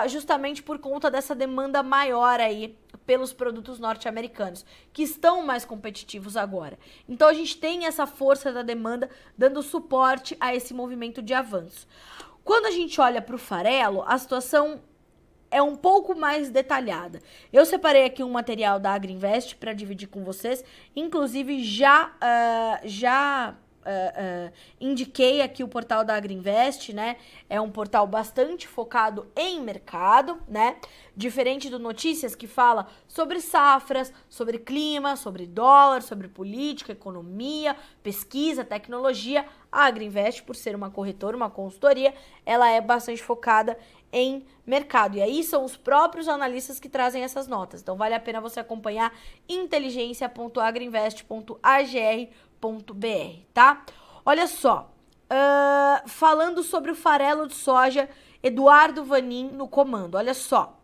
justamente por conta dessa demanda maior aí pelos produtos norte-americanos, que estão mais competitivos agora. Então a gente tem essa força da demanda dando suporte a esse movimento de avanço. Quando a gente olha para o farelo, a situação é um pouco mais detalhada. Eu separei aqui um material da Agriinvest para dividir com vocês. Inclusive, já indiquei aqui o portal da Agriinvest, né? É um portal bastante focado em mercado, né? Diferente do Notícias, que fala sobre safras, sobre clima, sobre dólar, sobre política, economia, pesquisa, tecnologia. A Agriinvest, por ser uma corretora, uma consultoria, ela é bastante focada em mercado. E aí são os próprios analistas que trazem essas notas. Então vale a pena você acompanhar inteligência.agriinvest.agr.br, tá? Olha só, falando sobre o farelo de soja, Eduardo Vanin no comando, olha só.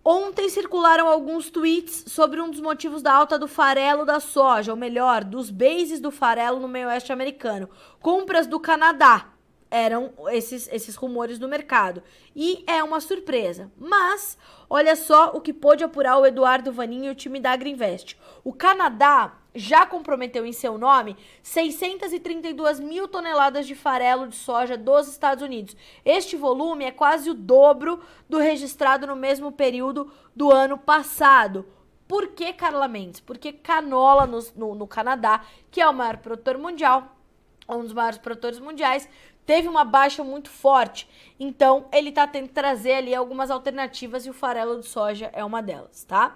Ontem circularam alguns tweets sobre um dos motivos da alta do farelo da soja, ou melhor, dos bases do farelo no meio oeste americano. Compras do Canadá. Eram esses rumores do mercado. E é uma surpresa. Mas, olha só o que pôde apurar o Eduardo Vanin e o time da Agriinvest. O Canadá já comprometeu em seu nome 632 mil toneladas de farelo de soja dos Estados Unidos. Este volume é quase o dobro do registrado no mesmo período do ano passado. Por que, Carla Mendes? Porque canola no Canadá, que é o maior produtor mundial, um dos maiores produtores mundiais, teve uma baixa muito forte. Então, ele tá tentando trazer ali algumas alternativas e o farelo de soja é uma delas, tá?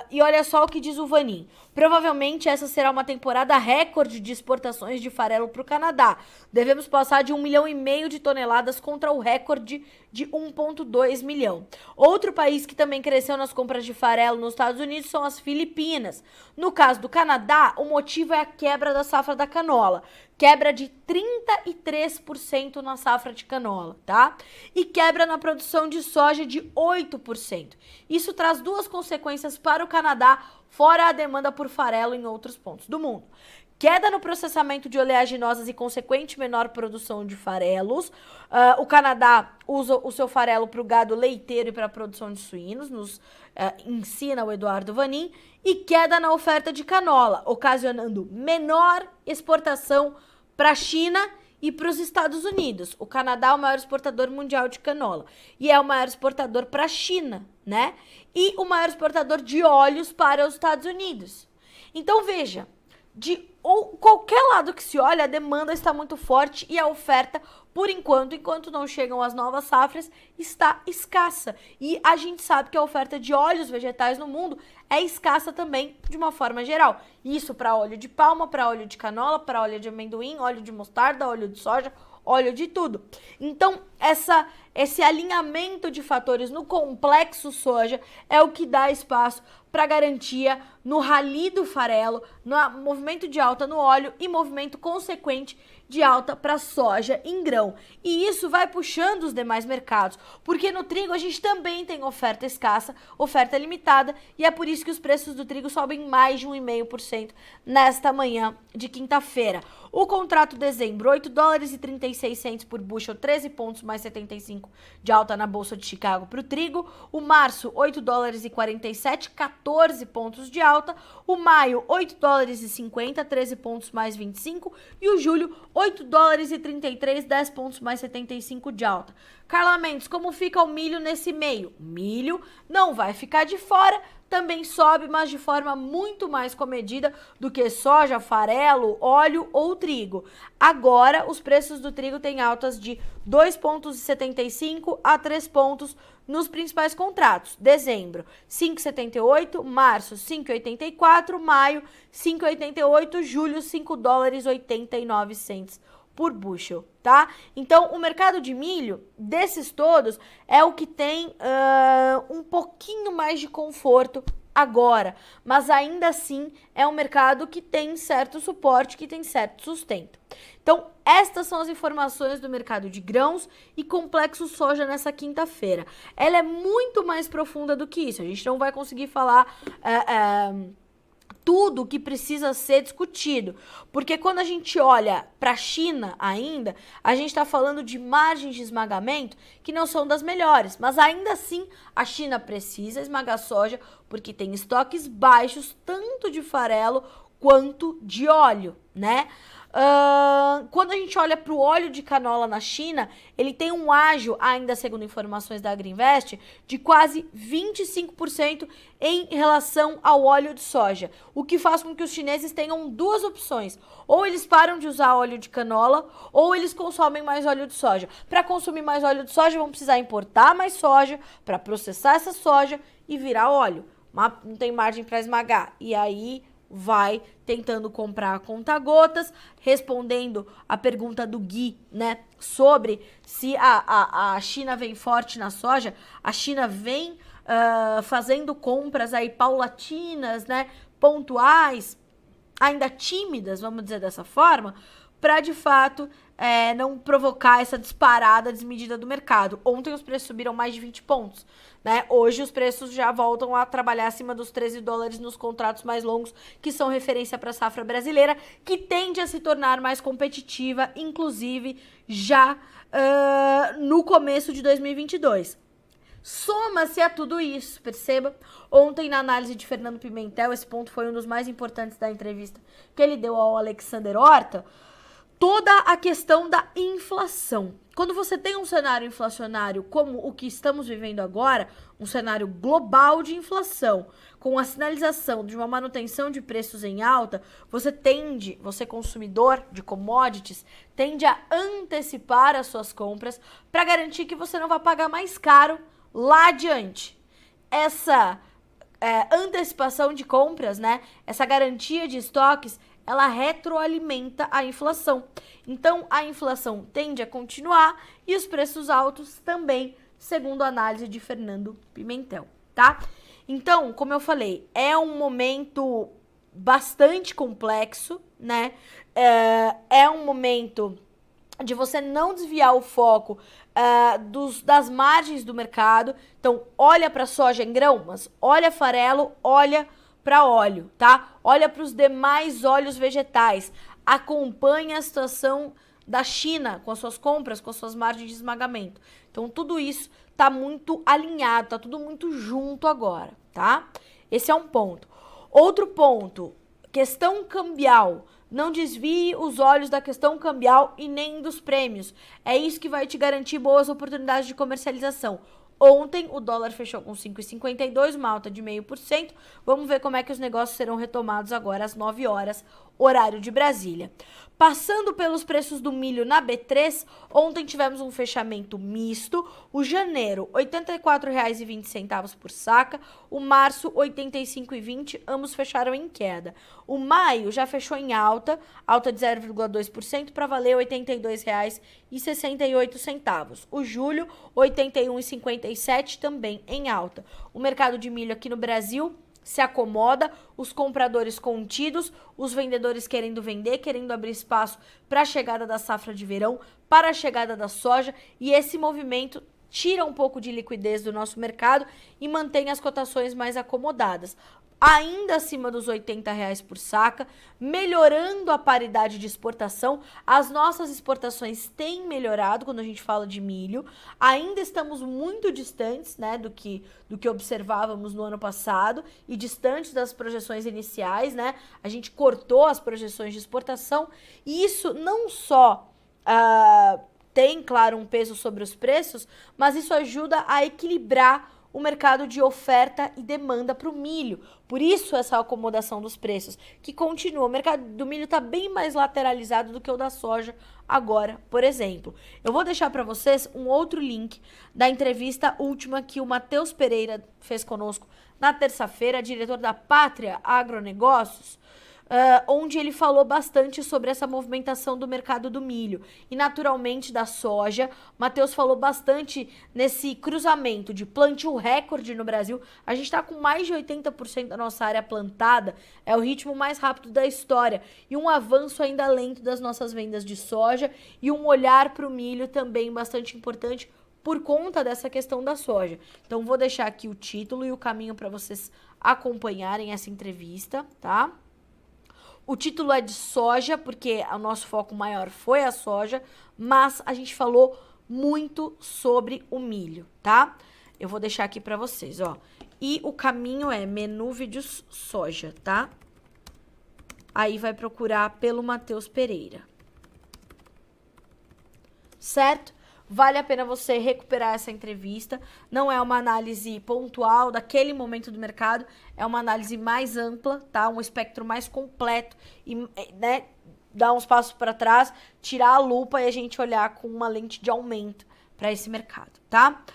E olha só o que diz o Vanin. Provavelmente essa será uma temporada recorde de exportações de farelo para o Canadá. Devemos passar de 1,5 milhão de toneladas contra o recorde de 1,2 milhão. Outro país que também cresceu nas compras de farelo nos Estados Unidos são as Filipinas. No caso do Canadá, o motivo é a quebra da safra da canola. Quebra de 33% na safra de canola, tá? E quebra na produção de soja de 8%. Isso traz duas consequências para o Canadá, fora a demanda por farelo em outros pontos do mundo. queda no processamento de oleaginosas e consequente menor produção de farelos. O Canadá usa o seu farelo para o gado leiteiro e para a produção de suínos, ensina o Eduardo Vanin, e queda na oferta de canola, ocasionando menor exportação para a China e para os Estados Unidos. O Canadá é o maior exportador mundial de canola e é o maior exportador para a China, né? E o maior exportador de óleos para os Estados Unidos. Então, veja, de qualquer lado que se olha, a demanda está muito forte e a oferta, por enquanto não chegam as novas safras, está escassa. E a gente sabe que a oferta de óleos vegetais no mundo é escassa também, de uma forma geral. Isso para óleo de palma, para óleo de canola, para óleo de amendoim, óleo de mostarda, óleo de soja, óleo de tudo. Então, esse alinhamento de fatores no complexo soja é o que dá espaço para garantia no rally do farelo, no movimento de alta no óleo e movimento consequente de alta para soja em grão. E isso vai puxando os demais mercados, porque no trigo a gente também tem oferta escassa, oferta limitada, e é por isso que os preços do trigo sobem mais de 1,5% nesta manhã de quinta-feira. O contrato dezembro, $8,36 por bushel, 13 pontos mais 75 de alta na Bolsa de Chicago para o trigo. O março, $8,47, 14 pontos de alta. O maio, $8,50, 13 pontos mais 25. E o julho, $8,33, 10 pontos mais 75 de alta. Carla Mendes, como fica o milho nesse meio? Milho não vai ficar de fora, também sobe, mas de forma muito mais comedida do que soja, farelo, óleo ou trigo. Agora, os preços do trigo têm altas de 2,75 a 3 pontos nos principais contratos. Dezembro, 5,78, março, 5,84, maio, 5,88, julho, $5,89 por bushel, tá? Então, o mercado de milho, desses todos, é o que tem um pouquinho mais de conforto agora, mas ainda assim é um mercado que tem certo suporte, que tem certo sustento. Então, estas são as informações do mercado de grãos e complexo soja nessa quinta-feira. Ela é muito mais profunda do que isso, a gente não vai conseguir falar tudo que precisa ser discutido, porque quando a gente olha para a China ainda, a gente está falando de margens de esmagamento que não são das melhores, mas ainda assim a China precisa esmagar soja porque tem estoques baixos tanto de farelo quanto de óleo, né? Quando a gente olha para o óleo de canola na China, ele tem um ágio, ainda segundo informações da Agriinvest, de quase 25% em relação ao óleo de soja, o que faz com que os chineses tenham duas opções: ou eles param de usar óleo de canola, ou eles consomem mais óleo de soja. Para consumir mais óleo de soja, vão precisar importar mais soja para processar essa soja e virar óleo, mas não tem margem para esmagar, e aí vai tentando comprar a conta-gotas, respondendo a pergunta do Gui, né, sobre se a China vem forte na soja. A China vem fazendo compras aí paulatinas, né, pontuais, ainda tímidas, vamos dizer dessa forma, para de fato não provocar essa disparada desmedida do mercado. Ontem os preços subiram mais de 20 pontos, né? Hoje os preços já voltam a trabalhar acima dos $13 nos contratos mais longos, que são referência para a safra brasileira, que tende a se tornar mais competitiva, inclusive já no começo de 2022. Soma-se a tudo isso, perceba, ontem na análise de Fernando Pimentel, esse ponto foi um dos mais importantes da entrevista que ele deu ao Alexander Horta, toda a questão da inflação. Quando você tem um cenário inflacionário como o que estamos vivendo agora, um cenário global de inflação, com a sinalização de uma manutenção de preços em alta, você consumidor de commodities, tende a antecipar as suas compras para garantir que você não vai pagar mais caro lá adiante. Essa antecipação de compras, né? Essa garantia de estoques, ela retroalimenta a inflação. Então, a inflação tende a continuar e os preços altos também, segundo a análise de Fernando Pimentel, tá? Então, como eu falei, é um momento bastante complexo, né? É um momento de você não desviar o foco das margens do mercado. Então, olha para soja em grão, mas olha farelo, olha para óleo, tá? Olha para os demais óleos vegetais. Acompanha a situação da China com as suas compras, com as suas margens de esmagamento. Então, tudo isso tá muito alinhado, tá tudo muito junto agora, tá? Esse é um ponto. Outro ponto, questão cambial. Não desvie os olhos da questão cambial e nem dos prêmios. É isso que vai te garantir boas oportunidades de comercialização. Ontem o dólar fechou com 5,52, uma alta de 0,5%. Vamos ver como é que os negócios serão retomados agora às 9 horas, horário de Brasília. Passando pelos preços do milho na B3, ontem tivemos um fechamento misto. O janeiro, R$ 84,20 por saca. O março, R$ 85,20, ambos fecharam em queda. O maio já fechou em alta de 0,2% para valer R$ 82,68. O julho, R$ 81,57, também em alta. O mercado de milho aqui no Brasil se acomoda, os compradores contidos, os vendedores querendo vender, querendo abrir espaço para a chegada da safra de verão, para a chegada da soja, e esse movimento tira um pouco de liquidez do nosso mercado e mantém as cotações mais acomodadas. Ainda acima dos R$ 80 por saca, melhorando a paridade de exportação. As nossas exportações têm melhorado quando a gente fala de milho. Ainda estamos muito distantes, né, do que observávamos no ano passado e distantes das projeções iniciais, né? A gente cortou as projeções de exportação e isso não só tem, claro, um peso sobre os preços, mas isso ajuda a equilibrar o mercado de oferta e demanda para o milho. Por isso essa acomodação dos preços, que continua. O mercado do milho está bem mais lateralizado do que o da soja agora, por exemplo. Eu vou deixar para vocês um outro link da entrevista última que o Matheus Pereira fez conosco na terça-feira, diretor da Pátria Agronegócios, onde ele falou bastante sobre essa movimentação do mercado do milho e naturalmente da soja. Matheus falou bastante nesse cruzamento de plantio recorde no Brasil. A gente está com mais de 80% da nossa área plantada, é o ritmo mais rápido da história, e um avanço ainda lento das nossas vendas de soja e um olhar para o milho também bastante importante por conta dessa questão da soja. Então vou deixar aqui o título e o caminho para vocês acompanharem essa entrevista, tá? O título é de soja, porque o nosso foco maior foi a soja, mas a gente falou muito sobre o milho, tá? Eu vou deixar aqui pra vocês, ó. E o caminho é menu vídeos soja, tá? Aí vai procurar pelo Matheus Pereira. Certo? Vale a pena você recuperar essa entrevista. Não é uma análise pontual daquele momento do mercado, é uma análise mais ampla, tá? Um espectro mais completo e, né, dar uns passos para trás, tirar a lupa e a gente olhar com uma lente de aumento para esse mercado, tá?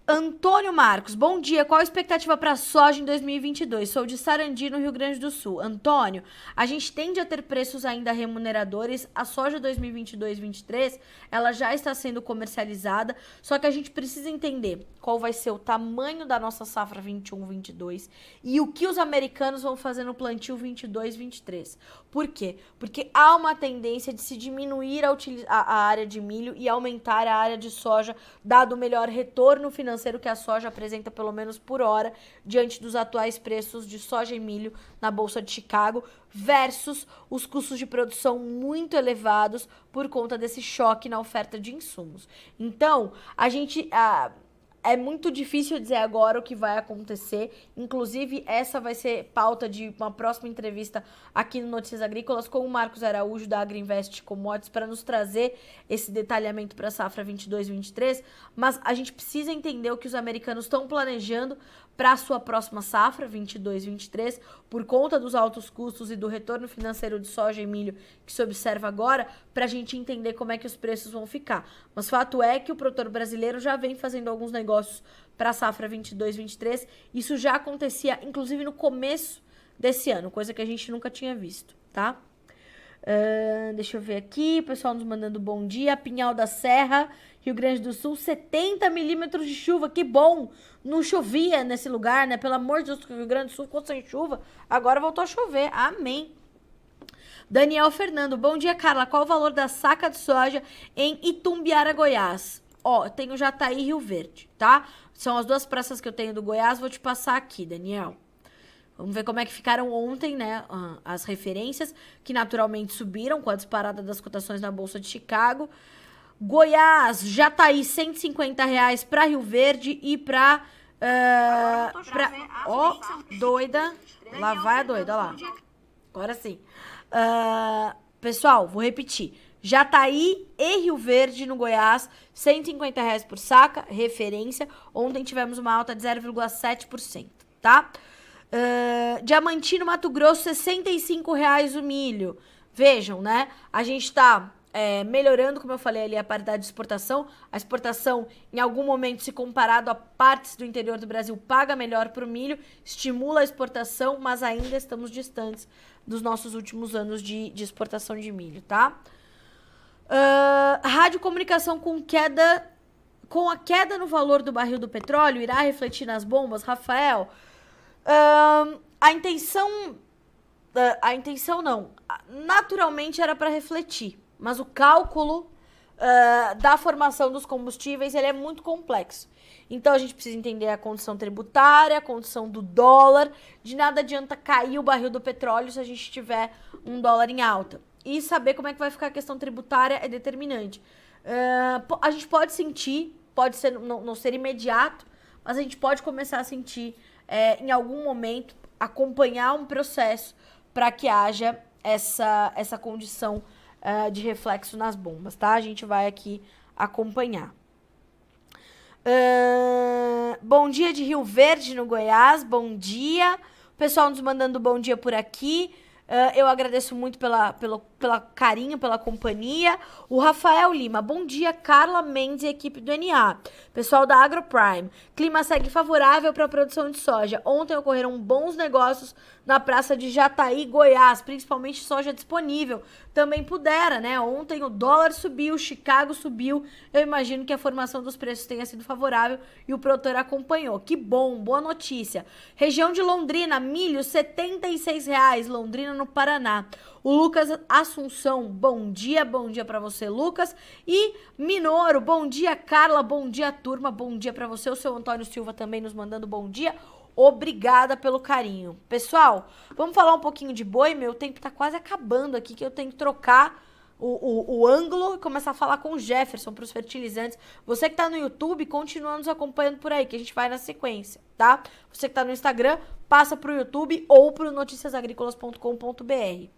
Antônio Marcos, bom dia. Qual a expectativa para a soja em 2022? Sou de Sarandi, no Rio Grande do Sul. Antônio, a gente tende a ter preços ainda remuneradores. A soja 2022-23, ela já está sendo comercializada, só que a gente precisa entender qual vai ser o tamanho da nossa safra 21-22 e o que os americanos vão fazer no plantio 22-23. Por quê? Porque há uma tendência de se diminuir a área de milho e aumentar a área de soja, dado o melhor retorno financeiro que a soja apresenta, pelo menos por hora, diante dos atuais preços de soja e milho na Bolsa de Chicago, versus os custos de produção muito elevados por conta desse choque na oferta de insumos. Então, é muito difícil dizer agora o que vai acontecer. Inclusive, essa vai ser pauta de uma próxima entrevista aqui no Notícias Agrícolas com o Marcos Araújo, da Agriinvest Commodities, para nos trazer esse detalhamento para a safra 22-23. Mas a gente precisa entender o que os americanos estão planejando para a sua próxima safra, 22-23, por conta dos altos custos e do retorno financeiro de soja e milho que se observa agora, para a gente entender como é que os preços vão ficar. Mas fato é que o produtor brasileiro já vem fazendo alguns negócios para a safra 22-23. Isso já acontecia, inclusive, no começo desse ano, coisa que a gente nunca tinha visto, tá? Deixa eu ver aqui, o pessoal nos mandando bom dia. Pinhal da Serra, Rio Grande do Sul, 70 milímetros de chuva, que bom! Não chovia nesse lugar, né? Pelo amor de Deus, o Rio Grande do Sul ficou sem chuva, agora voltou a chover, amém! Daniel Fernando, bom dia, Carla. Qual o valor da saca de soja em Itumbiara, Goiás? Ó, tenho Jataí e Rio Verde, tá? São as duas praças que eu tenho do Goiás, vou te passar aqui, Daniel. Vamos ver como é que ficaram ontem, né, as referências, que naturalmente subiram com a disparada das cotações na Bolsa de Chicago. Goiás, Jataí, R$ 150 para Rio Verde e para... Ó, doida. Lá vai a doida, ó lá. Agora sim. Pessoal, vou repetir. Jataí e Rio Verde no Goiás, R$ 150 por saca, referência. Ontem tivemos uma alta de 0,7%, tá? Diamantino, Mato Grosso, R$ 65 o milho. Vejam, né? A gente tá melhorando, como eu falei ali, a paridade de exportação. A exportação, em algum momento, se comparado a partes do interior do Brasil, paga melhor pro milho, estimula a exportação, mas ainda estamos distantes dos nossos últimos anos de exportação de milho, tá? Radiocomunicação com a queda no valor do barril do petróleo irá refletir nas bombas, Rafael? A intenção não, naturalmente era para refletir, mas o cálculo da formação dos combustíveis ele é muito complexo. Então a gente precisa entender a condição tributária, a condição do dólar. De nada adianta cair o barril do petróleo se a gente tiver um dólar em alta. E saber como é que vai ficar a questão tributária é determinante. A gente pode sentir, pode ser, não ser imediato, mas a gente pode começar a sentir em algum momento, acompanhar um processo para que haja essa condição de reflexo nas bombas, tá? A gente vai aqui acompanhar. Bom dia de Rio Verde, no Goiás. Bom dia. O pessoal nos mandando bom dia por aqui. Eu agradeço muito pelo carinho, pela companhia. O Rafael Lima, bom dia, Carla Mendes e equipe do NA. Pessoal da AgroPrime, clima segue favorável para a produção de soja. Ontem ocorreram bons negócios na praça de Jataí, Goiás, principalmente soja disponível. Também pudera, né? Ontem o dólar subiu, Chicago subiu. Eu imagino que a formação dos preços tenha sido favorável e o produtor acompanhou. Que bom, boa notícia. Região de Londrina, milho, R$ 76, Londrina, no Paraná. O Lucas Assunção, bom dia para você, Lucas. E Minoro, bom dia, Carla, bom dia, turma, bom dia para você. O seu Antônio Silva também nos mandando bom dia. Obrigada pelo carinho. Pessoal, vamos falar um pouquinho de boi. Meu tempo tá quase acabando aqui, que eu tenho que trocar o ângulo e começar a falar com o Jefferson para os fertilizantes. Você que tá no YouTube, continua nos acompanhando por aí, que a gente vai na sequência, tá? Você que tá no Instagram, passa pro YouTube ou pro noticiasagricolas.com.br.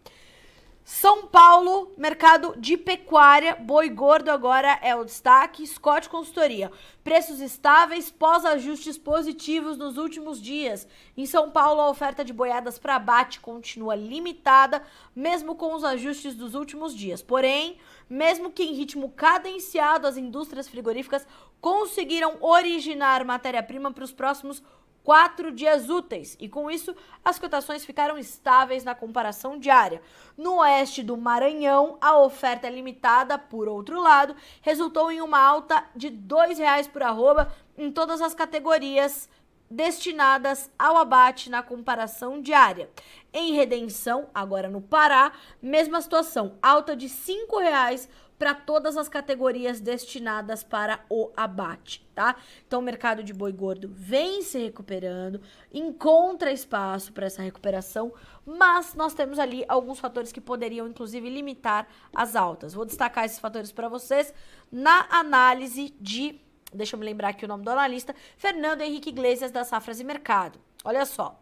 São Paulo, mercado de pecuária, boi gordo agora é o destaque. Scott Consultoria, preços estáveis, pós-ajustes positivos nos últimos dias. Em São Paulo, a oferta de boiadas para abate continua limitada, mesmo com os ajustes dos últimos dias. Porém, mesmo que em ritmo cadenciado, as indústrias frigoríficas conseguiram originar matéria-prima para os próximos 4 dias úteis, e com isso as cotações ficaram estáveis na comparação diária. No oeste do Maranhão, a oferta limitada, por outro lado, resultou em uma alta de R$ 2,00 por arroba em todas as categorias destinadas ao abate na comparação diária. Em Redenção, agora no Pará, mesma situação, alta de R$ 5,00 para todas as categorias destinadas para o abate, tá? Então, o mercado de boi gordo vem se recuperando, encontra espaço para essa recuperação, mas nós temos ali alguns fatores que poderiam, inclusive, limitar as altas. Vou destacar esses fatores para vocês na análise de, deixa eu me lembrar aqui o nome do analista, Fernando Henrique Iglesias, da Safras e Mercado. Olha só.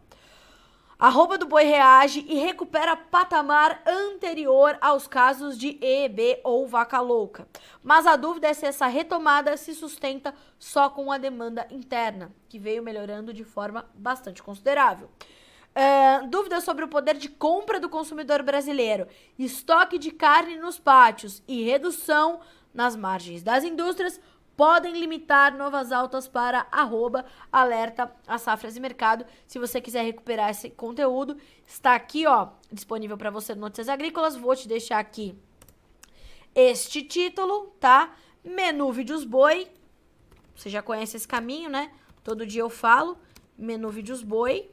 Arroba do boi reage e recupera patamar anterior aos casos de EEB ou vaca louca. Mas a dúvida é se essa retomada se sustenta só com a demanda interna, que veio melhorando de forma bastante considerável. Dúvidas sobre o poder de compra do consumidor brasileiro, estoque de carne nos pátios e redução nas margens das indústrias podem limitar novas altas para @alerta a Safras e Mercado. Se você quiser recuperar esse conteúdo, está aqui, ó, disponível para você no Notícias Agrícolas. Vou te deixar aqui este título, tá? Menu Vídeos Boi. Você já conhece esse caminho, né? Todo dia eu falo. Menu Vídeos Boi.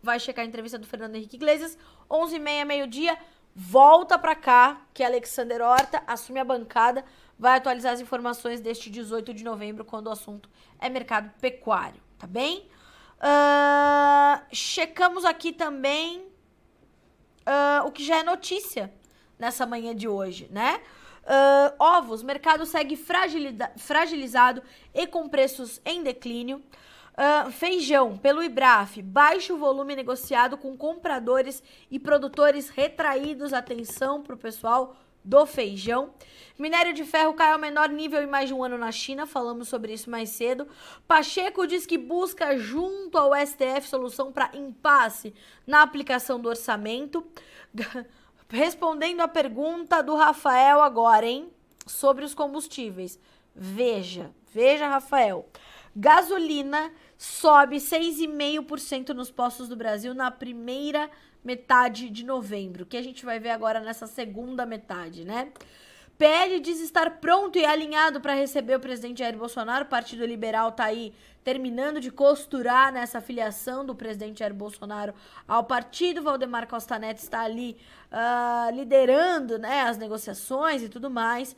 Vai checar a entrevista do Fernando Henrique Iglesias. 11h30, meio-dia. Volta pra cá, que Alexander Horta assume a bancada, vai atualizar as informações deste 18 de novembro, quando o assunto é mercado pecuário, tá bem? Checamos aqui também o que já é notícia nessa manhã de hoje, né? Ovos, mercado segue fragilizado e com preços em declínio. Feijão, pelo IBRAF, baixo volume negociado com compradores e produtores retraídos. Atenção pro pessoal do feijão. Minério de ferro cai ao menor nível em mais de um ano na China, falamos sobre isso mais cedo. Pacheco diz que busca junto ao STF solução para impasse na aplicação do orçamento. Respondendo a pergunta do Rafael agora, hein? Sobre os combustíveis. Veja, Rafael. Gasolina sobe 6,5% nos postos do Brasil na primeira metade de novembro, que a gente vai ver agora nessa segunda metade, né? PL diz estar pronto e alinhado para receber o presidente Jair Bolsonaro. O Partido Liberal tá aí terminando de costurar nessa filiação do presidente Jair Bolsonaro ao partido. Valdemar Costa Neto está ali liderando, né, as negociações e tudo mais.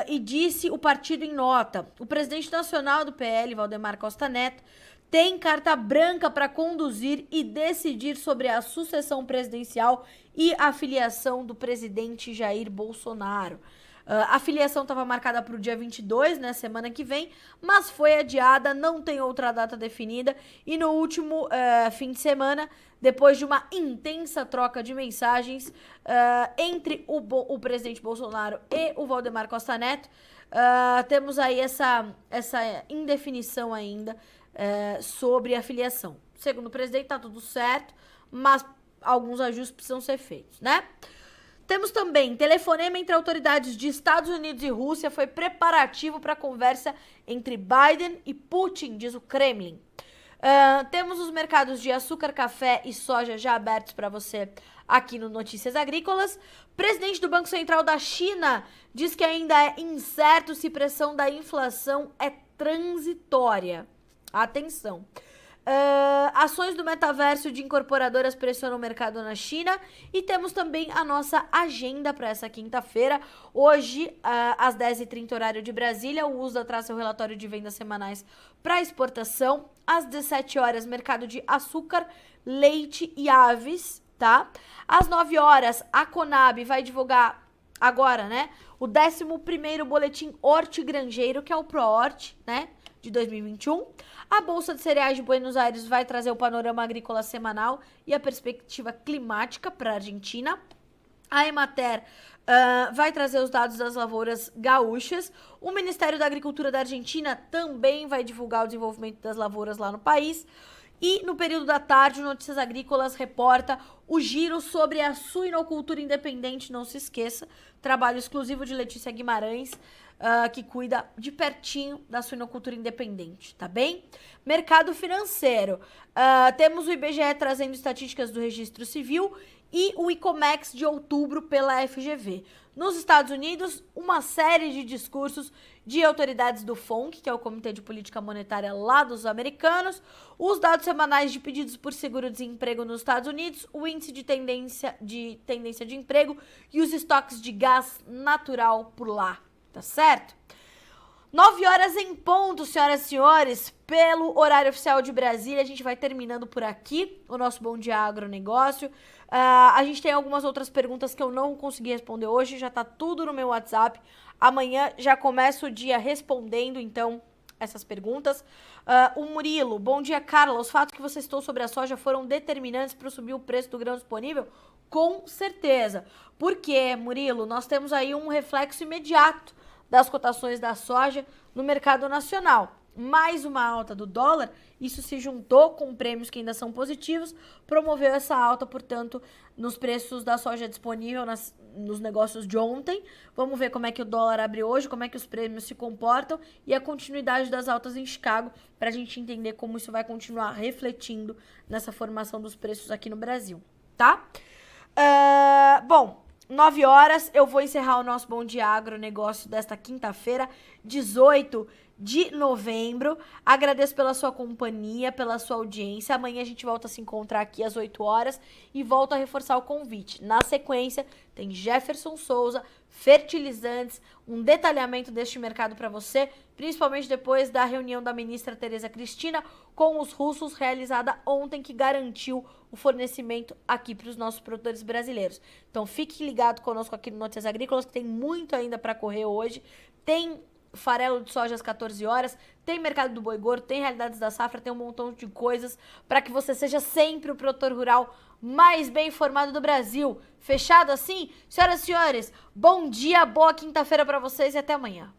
E disse o partido em nota: o presidente nacional do PL, Valdemar Costa Neto, tem carta branca para conduzir e decidir sobre a sucessão presidencial e a filiação do presidente Jair Bolsonaro. A filiação estava marcada para o dia 22, né, semana que vem, mas foi adiada, não tem outra data definida. E no último fim de semana, depois de uma intensa troca de mensagens entre o presidente Bolsonaro e o Valdemar Costa Neto, temos aí essa indefinição ainda sobre a filiação. Segundo o presidente, tá tudo certo, mas alguns ajustes precisam ser feitos, né? Temos também telefonema entre autoridades de Estados Unidos e Rússia foi preparativo para a conversa entre Biden e Putin, diz o Kremlin. Temos os mercados de açúcar, café e soja já abertos para você aqui no Notícias Agrícolas. Presidente do Banco Central da China diz que ainda é incerto se pressão da inflação é transitória. Atenção. Ações do metaverso de incorporadoras pressionam o mercado na China. E temos também a nossa agenda para essa quinta-feira. Hoje, às 10h30, horário de Brasília, o USDA traz seu relatório de vendas semanais para exportação. Às 17 horas, mercado de açúcar, leite e aves, tá? Às 9 horas, a Conab vai divulgar agora, né, o 11º boletim hortigranjeiro, que é o ProHort, né, de 2021. A Bolsa de Cereais de Buenos Aires vai trazer o panorama agrícola semanal e a perspectiva climática para a Argentina. A Emater vai trazer os dados das lavouras gaúchas. O Ministério da Agricultura da Argentina também vai divulgar o desenvolvimento das lavouras lá no país. E no período da tarde, o Notícias Agrícolas reporta o giro sobre a suinocultura independente. Não se esqueça, trabalho exclusivo de Letícia Guimarães, que cuida de pertinho da suinocultura independente, tá bem? Mercado financeiro. Temos o IBGE trazendo estatísticas do registro civil e o ICOMEX de outubro pela FGV. Nos Estados Unidos, uma série de discursos de autoridades do FONC, que é o Comitê de Política Monetária lá dos americanos, os dados semanais de pedidos por seguro-desemprego nos Estados Unidos, o índice de tendência de emprego e os estoques de gás natural por lá, tá certo? 9 horas em ponto, senhoras e senhores, pelo horário oficial de Brasília. A gente vai terminando por aqui o nosso Bom Dia Agronegócio. A gente tem algumas outras perguntas que eu não consegui responder hoje, já tá tudo no meu WhatsApp. Amanhã já começa o dia respondendo, então, essas perguntas. O Murilo, bom dia, Carla. Os fatos que você citou sobre a soja foram determinantes para subir o preço do grão disponível? Com certeza. Por quê, Murilo? Nós temos aí um reflexo imediato das cotações da soja no mercado nacional. Mais uma alta do dólar, isso se juntou com prêmios que ainda são positivos, promoveu essa alta, portanto, nos preços da soja disponível nos negócios de ontem. Vamos ver como é que o dólar abre hoje, como é que os prêmios se comportam e a continuidade das altas em Chicago, para a gente entender como isso vai continuar refletindo nessa formação dos preços aqui no Brasil, tá? Bom, 9 horas, eu vou encerrar o nosso Bom Dia Agronegócio desta quinta-feira, 18 de novembro. Agradeço pela sua companhia, pela sua audiência. Amanhã a gente volta a se encontrar aqui às 8 horas e volto a reforçar o convite. Na sequência, tem Jefferson Souza, fertilizantes, um detalhamento deste mercado para você, principalmente depois da reunião da ministra Tereza Cristina com os russos realizada ontem, que garantiu o fornecimento aqui para os nossos produtores brasileiros. Então fique ligado conosco aqui no Notícias Agrícolas, que tem muito ainda para correr hoje. Tem farelo de soja às 14 horas, tem mercado do boi gordo, tem realidades da safra, tem um montão de coisas para que você seja sempre o produtor rural mais bem informado do Brasil. Fechado assim? Senhoras e senhores, bom dia, boa quinta-feira para vocês e até amanhã.